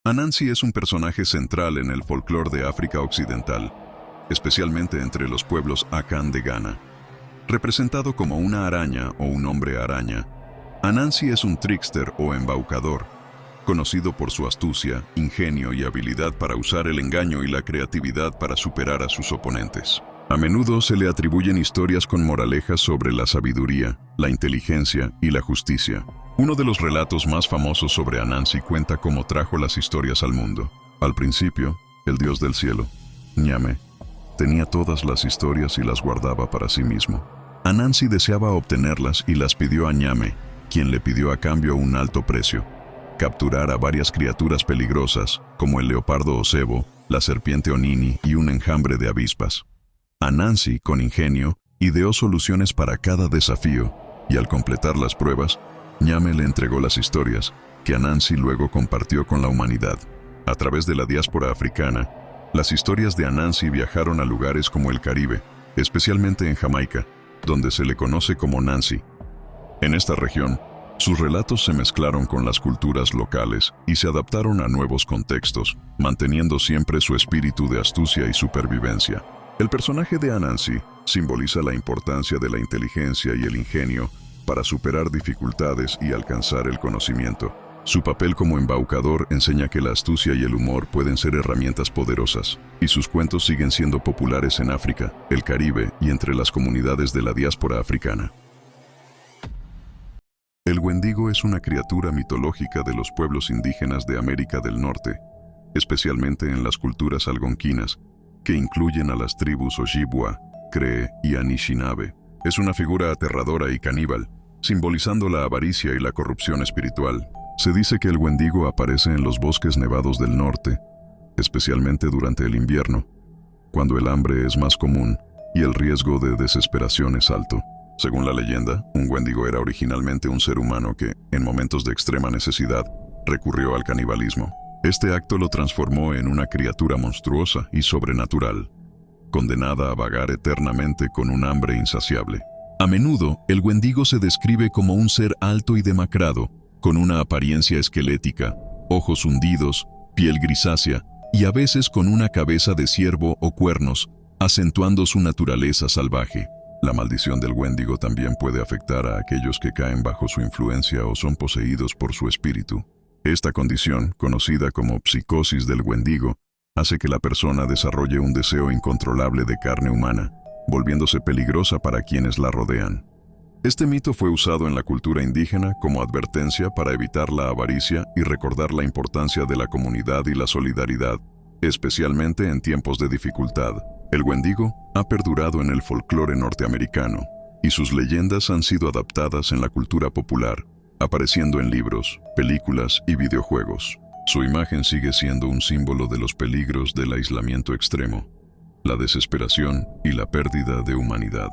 Anansi es un personaje central en el folclore de África Occidental, especialmente entre los pueblos Akan de Ghana. Representado como una araña o un hombre araña, Anansi es un trickster o embaucador, conocido por su astucia, ingenio y habilidad para usar el engaño y la creatividad para superar a sus oponentes. A menudo se le atribuyen historias con moralejas sobre la sabiduría, la inteligencia y la justicia. Uno de los relatos más famosos sobre Anansi cuenta cómo trajo las historias al mundo. Al principio, el dios del cielo, Nyame, tenía todas las historias y las guardaba para sí mismo. Anansi deseaba obtenerlas y las pidió a Nyame, quien le pidió a cambio un alto precio: capturar a varias criaturas peligrosas, como el leopardo Osebo, la serpiente Onini y un enjambre de avispas. Anansi, con ingenio, ideó soluciones para cada desafío, y al completar las pruebas, Nyame le entregó las historias, que Anansi luego compartió con la humanidad. A través de la diáspora africana, las historias de Anansi viajaron a lugares como el Caribe, especialmente en Jamaica, donde se le conoce como Nancy. En esta región, sus relatos se mezclaron con las culturas locales y se adaptaron a nuevos contextos, manteniendo siempre su espíritu de astucia y supervivencia. El personaje de Anansi simboliza la importancia de la inteligencia y el ingenio para superar dificultades y alcanzar el conocimiento. Su papel como embaucador enseña que la astucia y el humor pueden ser herramientas poderosas, y sus cuentos siguen siendo populares en África, el Caribe y entre las comunidades de la diáspora africana. El Wendigo es una criatura mitológica de los pueblos indígenas de América del Norte, especialmente en las culturas algonquinas, que incluyen a las tribus Ojibwa, Cree y Anishinaabe. Es una figura aterradora y caníbal, simbolizando la avaricia y la corrupción espiritual. Se dice que el Wendigo aparece en los bosques nevados del norte, especialmente durante el invierno, cuando el hambre es más común y el riesgo de desesperación es alto. Según la leyenda, un Wendigo era originalmente un ser humano que, en momentos de extrema necesidad, recurrió al canibalismo. Este acto lo transformó en una criatura monstruosa y sobrenatural, condenada a vagar eternamente con un hambre insaciable. A menudo, el Wendigo se describe como un ser alto y demacrado, con una apariencia esquelética, ojos hundidos, piel grisácea y a veces con una cabeza de ciervo o cuernos, acentuando su naturaleza salvaje. La maldición del Wendigo también puede afectar a aquellos que caen bajo su influencia o son poseídos por su espíritu. Esta condición, conocida como psicosis del Wendigo, hace que la persona desarrolle un deseo incontrolable de carne humana, volviéndose peligrosa para quienes la rodean. Este mito fue usado en la cultura indígena como advertencia para evitar la avaricia y recordar la importancia de la comunidad y la solidaridad, especialmente en tiempos de dificultad. El Wendigo ha perdurado en el folclore norteamericano, y sus leyendas han sido adaptadas en la cultura popular, apareciendo en libros, películas y videojuegos. Su imagen sigue siendo un símbolo de los peligros del aislamiento extremo, la desesperación y la pérdida de humanidad.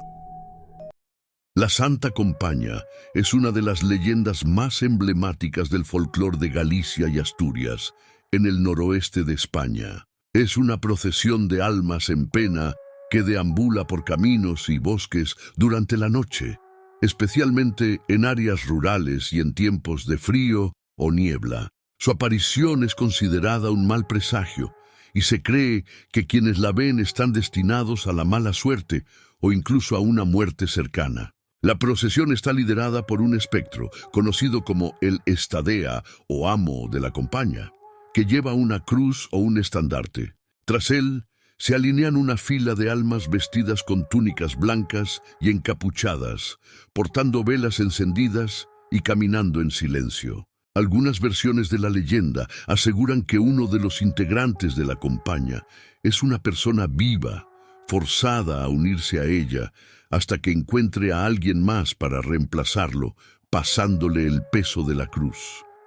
La Santa Compaña es una de las leyendas más emblemáticas del folclore de Galicia y Asturias, en el noroeste de España. Es una procesión de almas en pena que deambula por caminos y bosques durante la noche, especialmente en áreas rurales y en tiempos de frío o niebla. Su aparición es considerada un mal presagio, y se cree que quienes la ven están destinados a la mala suerte o incluso a una muerte cercana. La procesión está liderada por un espectro, conocido como el estadea o amo de la compañía, que lleva una cruz o un estandarte. Tras él, se alinean una fila de almas vestidas con túnicas blancas y encapuchadas, portando velas encendidas y caminando en silencio. Algunas versiones de la leyenda aseguran que uno de los integrantes de la compañía es una persona viva, forzada a unirse a ella, hasta que encuentre a alguien más para reemplazarlo, pasándole el peso de la cruz.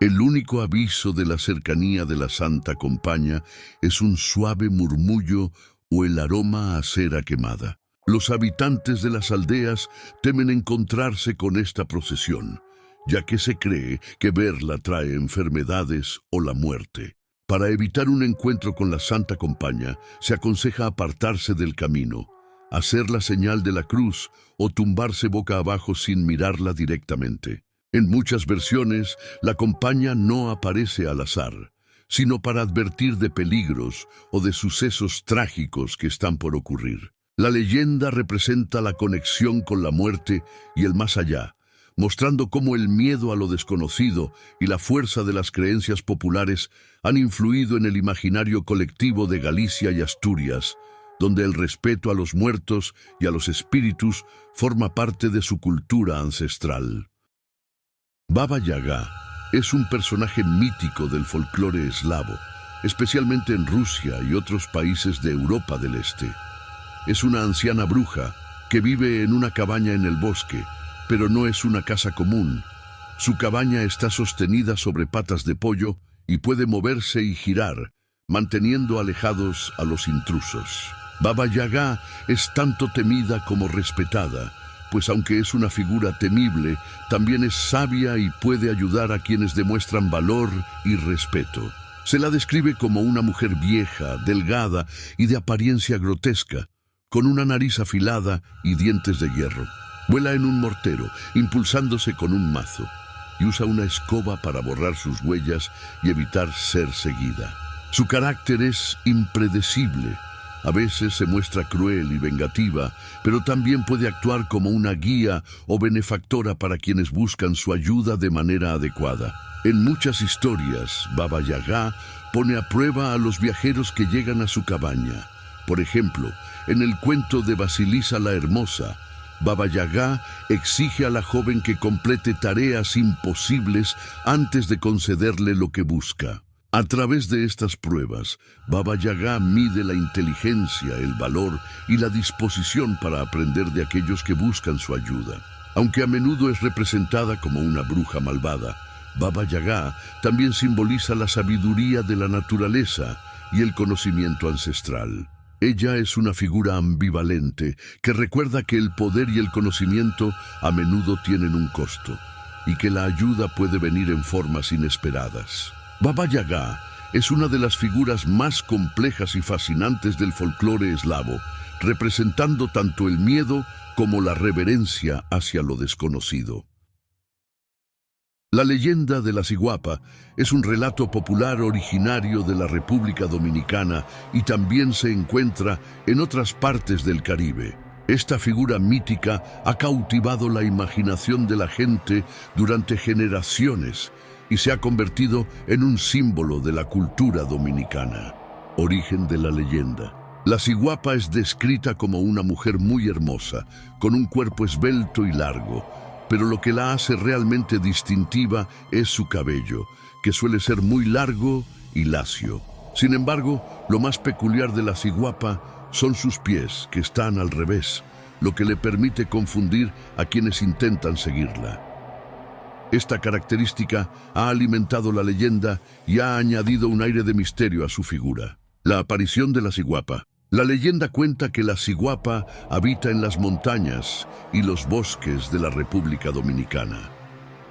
El único aviso de la cercanía de la Santa Compañía es un suave murmullo o el aroma a cera quemada. Los habitantes de las aldeas temen encontrarse con esta procesión, ya que se cree que verla trae enfermedades o la muerte. Para evitar un encuentro con la Santa Compañía, se aconseja apartarse del camino, hacer la señal de la cruz o tumbarse boca abajo sin mirarla directamente. En muchas versiones, la compañía no aparece al azar, sino para advertir de peligros o de sucesos trágicos que están por ocurrir. La leyenda representa la conexión con la muerte y el más allá, mostrando cómo el miedo a lo desconocido y la fuerza de las creencias populares han influido en el imaginario colectivo de Galicia y Asturias, donde el respeto a los muertos y a los espíritus forma parte de su cultura ancestral. Baba Yaga es un personaje mítico del folclore eslavo, especialmente en Rusia y otros países de Europa del Este. Es una anciana bruja que vive en una cabaña en el bosque, pero no es una casa común. Su cabaña está sostenida sobre patas de pollo y puede moverse y girar, manteniendo alejados a los intrusos. Baba Yaga es tanto temida como respetada, pues aunque es una figura temible, también es sabia y puede ayudar a quienes demuestran valor y respeto. Se la describe como una mujer vieja, delgada y de apariencia grotesca, con una nariz afilada y dientes de hierro. Vuela en un mortero, impulsándose con un mazo, y usa una escoba para borrar sus huellas y evitar ser seguida. Su carácter es impredecible. A veces se muestra cruel y vengativa, pero también puede actuar como una guía o benefactora para quienes buscan su ayuda de manera adecuada. En muchas historias, Baba Yaga pone a prueba a los viajeros que llegan a su cabaña. Por ejemplo, en el cuento de Basilisa la Hermosa, Baba Yaga exige a la joven que complete tareas imposibles antes de concederle lo que busca. A través de estas pruebas, Baba Yaga mide la inteligencia, el valor y la disposición para aprender de aquellos que buscan su ayuda. Aunque a menudo es representada como una bruja malvada, Baba Yaga también simboliza la sabiduría de la naturaleza y el conocimiento ancestral. Ella es una figura ambivalente que recuerda que el poder y el conocimiento a menudo tienen un costo y que la ayuda puede venir en formas inesperadas. Baba Yaga es una de las figuras más complejas y fascinantes del folclore eslavo, representando tanto el miedo como la reverencia hacia lo desconocido. La leyenda de la ciguapa es un relato popular originario de la República Dominicana y también se encuentra en otras partes del Caribe. Esta figura mítica ha cautivado la imaginación de la gente durante generaciones y se ha convertido en un símbolo de la cultura dominicana. Origen de la leyenda. La ciguapa es descrita como una mujer muy hermosa, con un cuerpo esbelto y largo, pero lo que la hace realmente distintiva es su cabello, que suele ser muy largo y lacio. Sin embargo, lo más peculiar de la ciguapa son sus pies, que están al revés, lo que le permite confundir a quienes intentan seguirla. Esta característica ha alimentado la leyenda y ha añadido un aire de misterio a su figura. La aparición de la ciguapa. La leyenda cuenta que la ciguapa habita en las montañas y los bosques de la República Dominicana.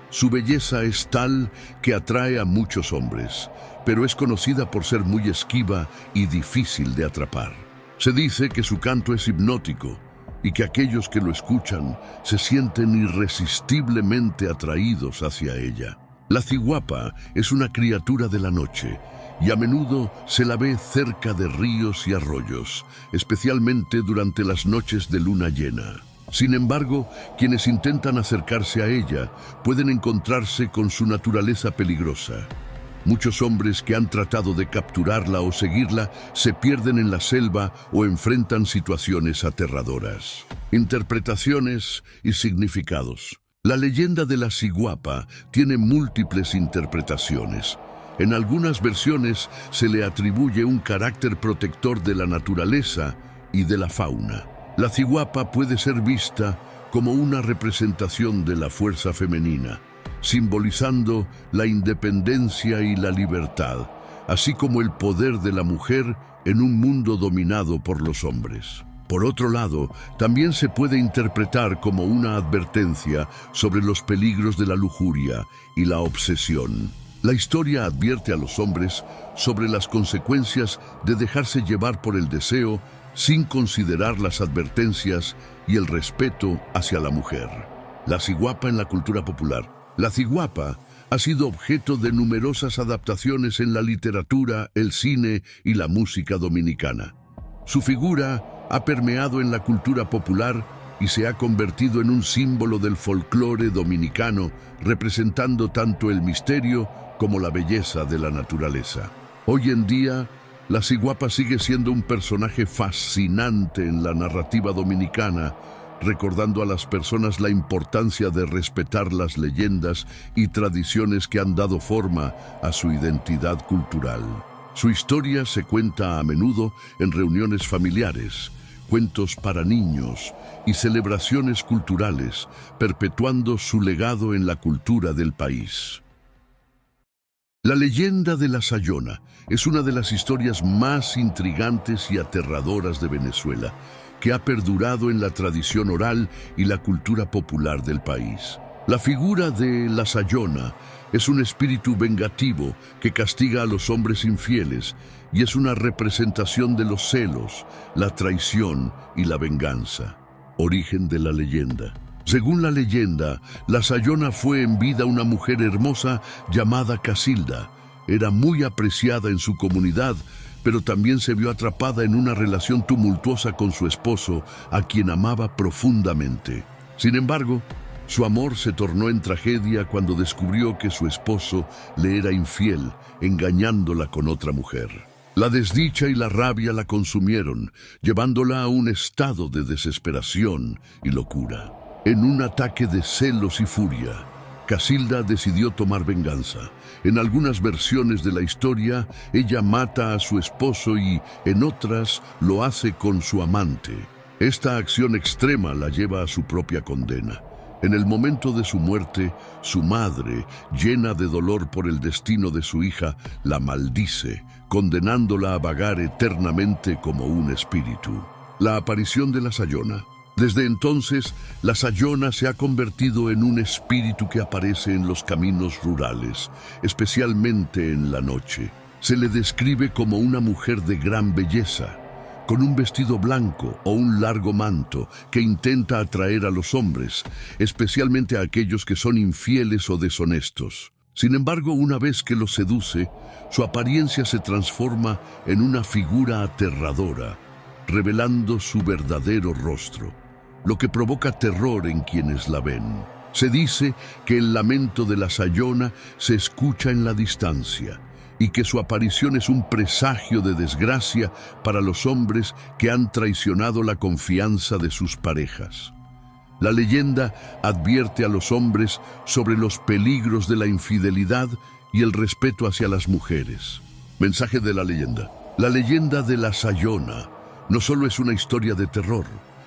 Su belleza es tal que atrae a muchos hombres, pero es conocida por ser muy esquiva y difícil de atrapar. Se dice que su canto es hipnótico y que aquellos que lo escuchan se sienten irresistiblemente atraídos hacia ella. La ciguapa es una criatura de la noche y a menudo se la ve cerca de ríos y arroyos, especialmente durante las noches de luna llena. Sin embargo, quienes intentan acercarse a ella pueden encontrarse con su naturaleza peligrosa. Muchos hombres que han tratado de capturarla o seguirla se pierden en la selva o enfrentan situaciones aterradoras. Interpretaciones y significados. La leyenda de la ciguapa tiene múltiples interpretaciones. En algunas versiones se le atribuye un carácter protector de la naturaleza y de la fauna. La ciguapa puede ser vista como una representación de la fuerza femenina, simbolizando la independencia y la libertad, así como el poder de la mujer en un mundo dominado por los hombres. Por otro lado, también se puede interpretar como una advertencia sobre los peligros de la lujuria y la obsesión. La historia advierte a los hombres sobre las consecuencias de dejarse llevar por el deseo sin considerar las advertencias y el respeto hacia la mujer. La ciguapa en la cultura popular. La ciguapa Ha sido objeto de numerosas adaptaciones en la literatura, el cine y la música dominicana. Su figura ha permeado en la cultura popular y se ha convertido en un símbolo del folclore dominicano, representando tanto el misterio como la belleza de la naturaleza. Hoy en día, la ciguapa sigue siendo un personaje fascinante en la narrativa dominicana, recordando a las personas la importancia de respetar las leyendas y tradiciones que han dado forma a su identidad cultural. Su historia se cuenta a menudo en reuniones familiares, cuentos para niños y celebraciones culturales, perpetuando su legado en la cultura del país. La leyenda de la Sayona es una de las historias más intrigantes y aterradoras de Venezuela, que ha perdurado en la tradición oral y la cultura popular del país. La figura de la Sayona es un espíritu vengativo que castiga a los hombres infieles y es una representación de los celos, la traición y la venganza. Origen de la leyenda. Según la leyenda, la Sayona fue en vida una mujer hermosa llamada Casilda. Era muy apreciada en su comunidad, pero también se vio atrapada en una relación tumultuosa con su esposo, a quien amaba profundamente. Sin embargo, su amor se tornó en tragedia cuando descubrió que su esposo le era infiel, engañándola con otra mujer. La desdicha y la rabia la consumieron, llevándola a un estado de desesperación y locura. En un ataque de celos y furia, Casilda decidió tomar venganza. En algunas versiones de la historia, ella mata a su esposo y, en otras, lo hace con su amante. Esta acción extrema la lleva a su propia condena. En el momento de su muerte, su madre, llena de dolor por el destino de su hija, la maldice, condenándola a vagar eternamente como un espíritu. La aparición de la Sayona. Desde entonces, la Sayona se ha convertido en un espíritu que aparece en los caminos rurales, especialmente en la noche. Se le describe como una mujer de gran belleza, con un vestido blanco o un largo manto que intenta atraer a los hombres, especialmente a aquellos que son infieles o deshonestos. Sin embargo, una vez que los seduce, su apariencia se transforma en una figura aterradora, revelando su verdadero rostro, lo que provoca terror en quienes la ven. Se dice que el lamento de la Sayona se escucha en la distancia y que su aparición es un presagio de desgracia para los hombres que han traicionado la confianza de sus parejas. La leyenda advierte a los hombres sobre los peligros de la infidelidad y el respeto hacia las mujeres. Mensaje de la leyenda. La leyenda de la Sayona no solo es una historia de terror,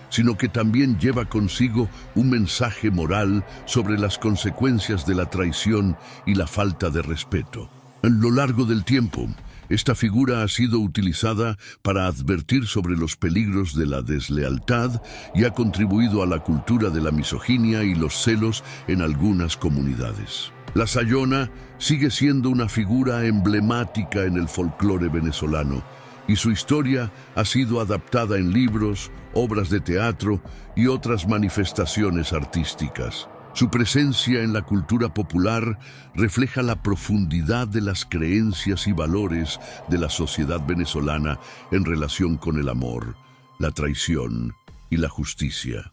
sino que también lleva consigo un mensaje moral sobre las consecuencias de la traición y la falta de respeto. A lo largo del tiempo, esta figura ha sido utilizada para advertir sobre los peligros de la deslealtad y ha contribuido a la cultura de la misoginia y los celos en algunas comunidades. La Sayona sigue siendo una figura emblemática en el folclore venezolano, y su historia ha sido adaptada en libros, obras de teatro y otras manifestaciones artísticas. Su presencia en la cultura popular refleja la profundidad de las creencias y valores de la sociedad venezolana en relación con el amor, la traición y la justicia.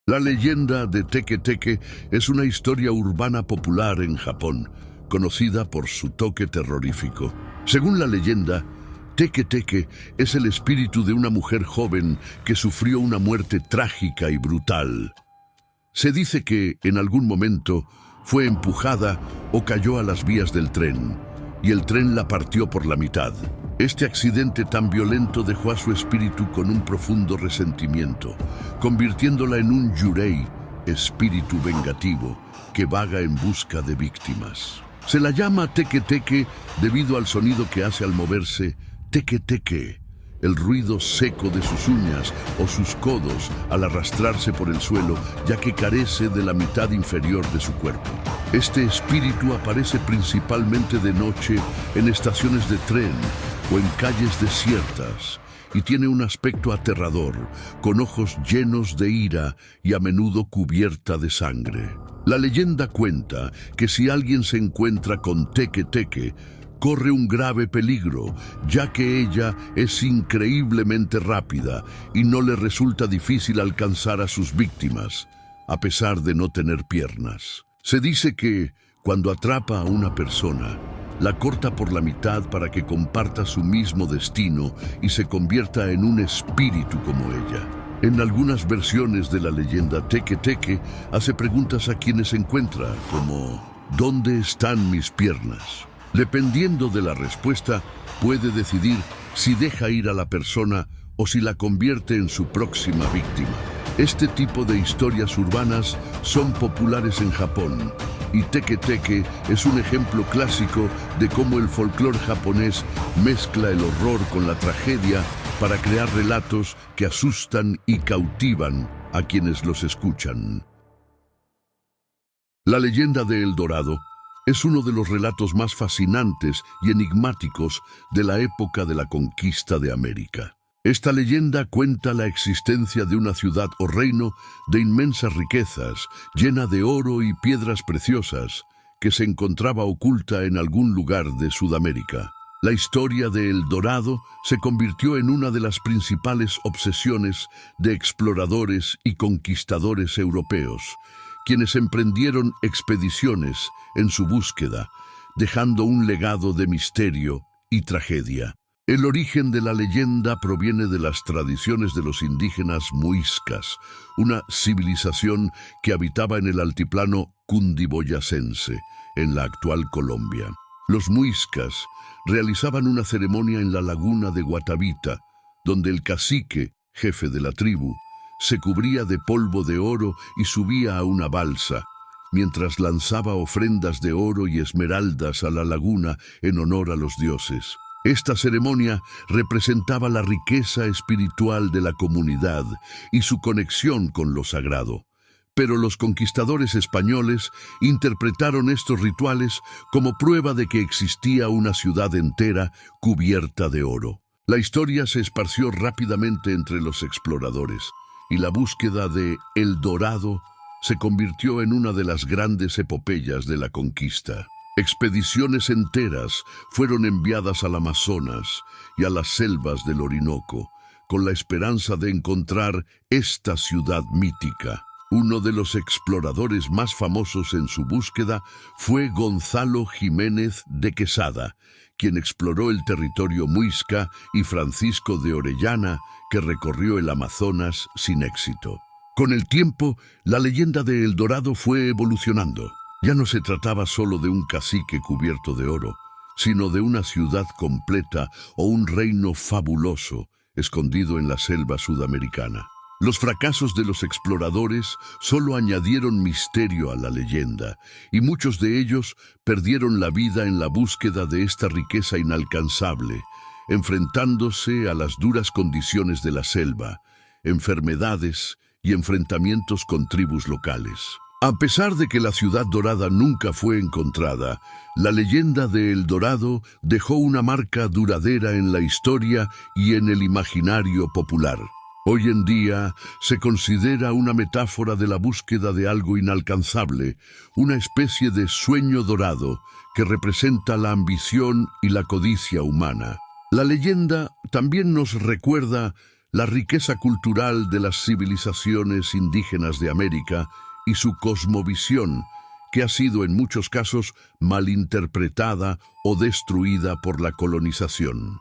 La leyenda de Teke Teke es una historia urbana popular en Japón, conocida por su toque terrorífico. Según la leyenda, Teke Teke es el espíritu de una mujer joven que sufrió una muerte trágica y brutal. Se dice que, en algún momento, fue empujada o cayó a las vías del tren, y el tren la partió por la mitad. Este accidente tan violento dejó a su espíritu con un profundo resentimiento, convirtiéndola en un yurei, espíritu vengativo, que vaga en busca de víctimas. Se la llama Teke Teke debido al sonido que hace al moverse, Teke Teke, el ruido seco de sus uñas o sus codos al arrastrarse por el suelo, ya que carece de la mitad inferior de su cuerpo. Este espíritu aparece principalmente de noche en estaciones de tren o en calles desiertas, y tiene un aspecto aterrador, con ojos llenos de ira y a menudo cubierta de sangre. La leyenda cuenta que si alguien se encuentra con Teque Teque, corre un grave peligro, ya que ella es increíblemente rápida y no le resulta difícil alcanzar a sus víctimas, a pesar de no tener piernas. Se dice que, cuando atrapa a una persona, la corta por la mitad para que comparta su mismo destino y se convierta en un espíritu como ella. En algunas versiones de la leyenda, Teque Teque hace preguntas a quienes encuentra, como ¿dónde están mis piernas? Dependiendo de la respuesta, puede decidir si deja ir a la persona o si la convierte en su próxima víctima. Este tipo de historias urbanas son populares en Japón, y Teque Teque es un ejemplo clásico de cómo el folclore japonés mezcla el horror con la tragedia para crear relatos que asustan y cautivan a quienes los escuchan. La leyenda de El Dorado es uno de los relatos más fascinantes y enigmáticos de la época de la conquista de América. Esta leyenda cuenta la existencia de una ciudad o reino de inmensas riquezas, llena de oro y piedras preciosas, que se encontraba oculta en algún lugar de Sudamérica. La historia de El Dorado se convirtió en una de las principales obsesiones de exploradores y conquistadores europeos, quienes emprendieron expediciones en su búsqueda, dejando un legado de misterio y tragedia. El origen de la leyenda proviene de las tradiciones de los indígenas muiscas, una civilización que habitaba en el altiplano cundiboyacense, en la actual Colombia. Los muiscas realizaban una ceremonia en la laguna de Guatavita, donde el cacique, jefe de la tribu, se cubría de polvo de oro y subía a una balsa, mientras lanzaba ofrendas de oro y esmeraldas a la laguna en honor a los dioses. Esta ceremonia representaba la riqueza espiritual de la comunidad y su conexión con lo sagrado. Pero los conquistadores españoles interpretaron estos rituales como prueba de que existía una ciudad entera cubierta de oro. La historia se esparció rápidamente entre los exploradores, y la búsqueda de El Dorado se convirtió en una de las grandes epopeyas de la conquista. Expediciones enteras fueron enviadas al Amazonas y a las selvas del Orinoco, con la esperanza de encontrar esta ciudad mítica. Uno de los exploradores más famosos en su búsqueda fue Gonzalo Jiménez de Quesada, quien exploró el territorio muisca, y Francisco de Orellana, que recorrió el Amazonas sin éxito. Con el tiempo, la leyenda de El Dorado fue evolucionando. Ya no se trataba solo de un cacique cubierto de oro, sino de una ciudad completa o un reino fabuloso escondido en la selva sudamericana. Los fracasos de los exploradores solo añadieron misterio a la leyenda, y muchos de ellos perdieron la vida en la búsqueda de esta riqueza inalcanzable, enfrentándose a las duras condiciones de la selva, enfermedades y enfrentamientos con tribus locales. A pesar de que la ciudad dorada nunca fue encontrada, la leyenda de El Dorado dejó una marca duradera en la historia y en el imaginario popular. Hoy en día se considera una metáfora de la búsqueda de algo inalcanzable, una especie de sueño dorado que representa la ambición y la codicia humana. La leyenda también nos recuerda la riqueza cultural de las civilizaciones indígenas de América y su cosmovisión, que ha sido en muchos casos malinterpretada o destruida por la colonización.